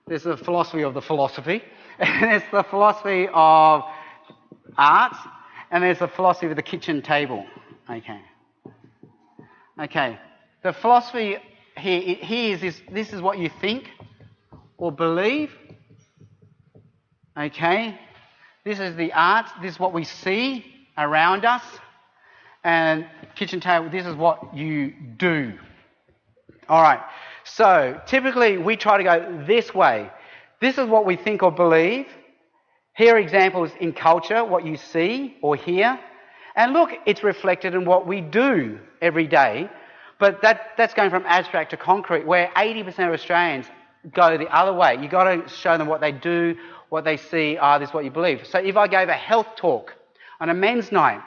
There's the philosophy of the philosophy. And there's the philosophy of art. And there's the philosophy of the kitchen table. Okay. The philosophy here is this is what you think or believe. Okay. This is the art. This is what we see around us. And kitchen table, this is what you do. All right. So typically we try to go this way. This is what we think or believe. Here are examples in culture, what you see or hear. And look, it's reflected in what we do every day. But that's going from abstract to concrete, where 80% of Australians go the other way. You've got to show them what they do, what they see. This is what you believe. So if I gave a health talk on a men's night,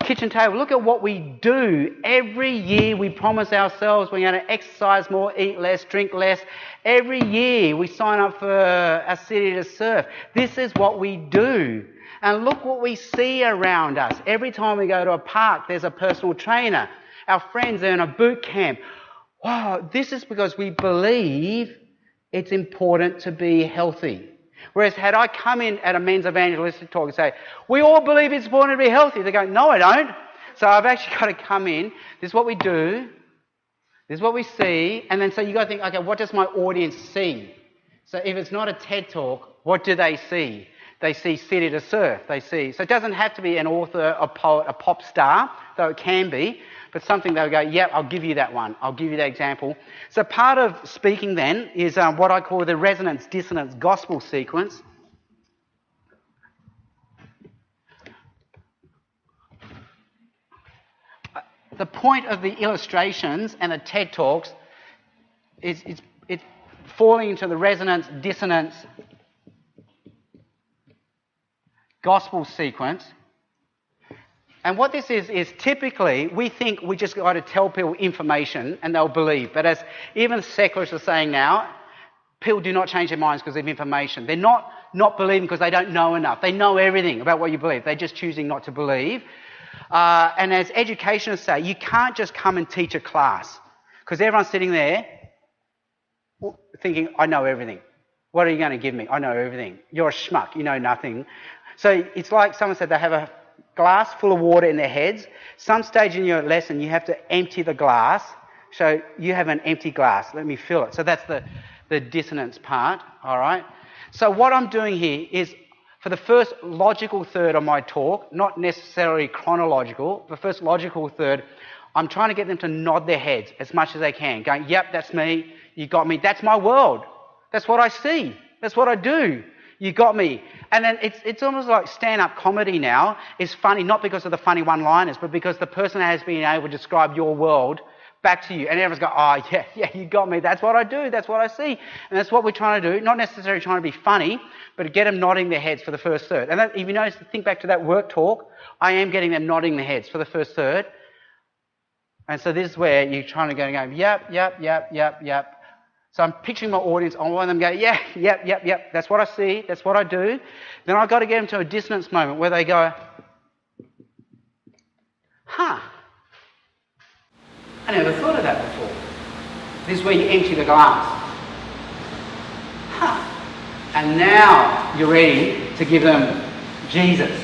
kitchen table, look at what we do. Every year we promise ourselves we're going to exercise more, eat less, drink less. Every year we sign up for a city to surf. This is what we do. And look what we see around us. Every time we go to a park, there's a personal trainer. Our friends are in a boot camp. Wow, this is because we believe it's important to be healthy. Whereas had I come in at a men's evangelistic talk and say, we all believe it's important to be healthy, they go, no, I don't. So I've actually got to come in, this is what we do, this is what we see, and then so you've got to think, okay, what does my audience see? So if it's not a TED talk, what do they see? They see city to surf, so it doesn't have to be an author, a poet, a pop star, though it can be, but something they'll go, yep, I'll give you that one. I'll give you that example. So part of speaking then is what I call the resonance dissonance gospel sequence. The point of the illustrations and the TED Talks is it's falling into the resonance dissonance gospel sequence. And what this is typically, we think we just got to tell people information and they'll believe. But as even secularists are saying now, people do not change their minds because of information. They're not believing because they don't know enough. They know everything about what you believe. They're just choosing not to believe. And as educationists say, you can't just come and teach a class because everyone's sitting there thinking, I know everything. What are you going to give me? I know everything. You're a schmuck. You know nothing. So it's like someone said they have a glass full of water in their heads. Some stage in your lesson you have to empty the glass. So you have an empty glass. Let me fill it. So that's the dissonance part, all right? So what I'm doing here is for the first logical third of my talk, not necessarily chronological, the first logical third, I'm trying to get them to nod their heads as much as they can, going, yep, that's me, you got me, that's my world, that's what I see, that's what I do. You got me. And then it's almost like stand-up comedy now is funny, not because of the funny one-liners, but because the person has been able to describe your world back to you. And everyone's going, oh, yeah, you got me. That's what I do. That's what I see. And that's what we're trying to do. Not necessarily trying to be funny, but to get them nodding their heads for the first third. And that, if you notice, think back to that work talk, I am getting them nodding their heads for the first third. And so this is where you're trying to go, yep. So I'm picturing my audience, I want them to go, yep, that's what I see, that's what I do. Then I've got to get them to a dissonance moment where they go, I never thought of that before. This is where you empty the glass. And now you're ready to give them Jesus.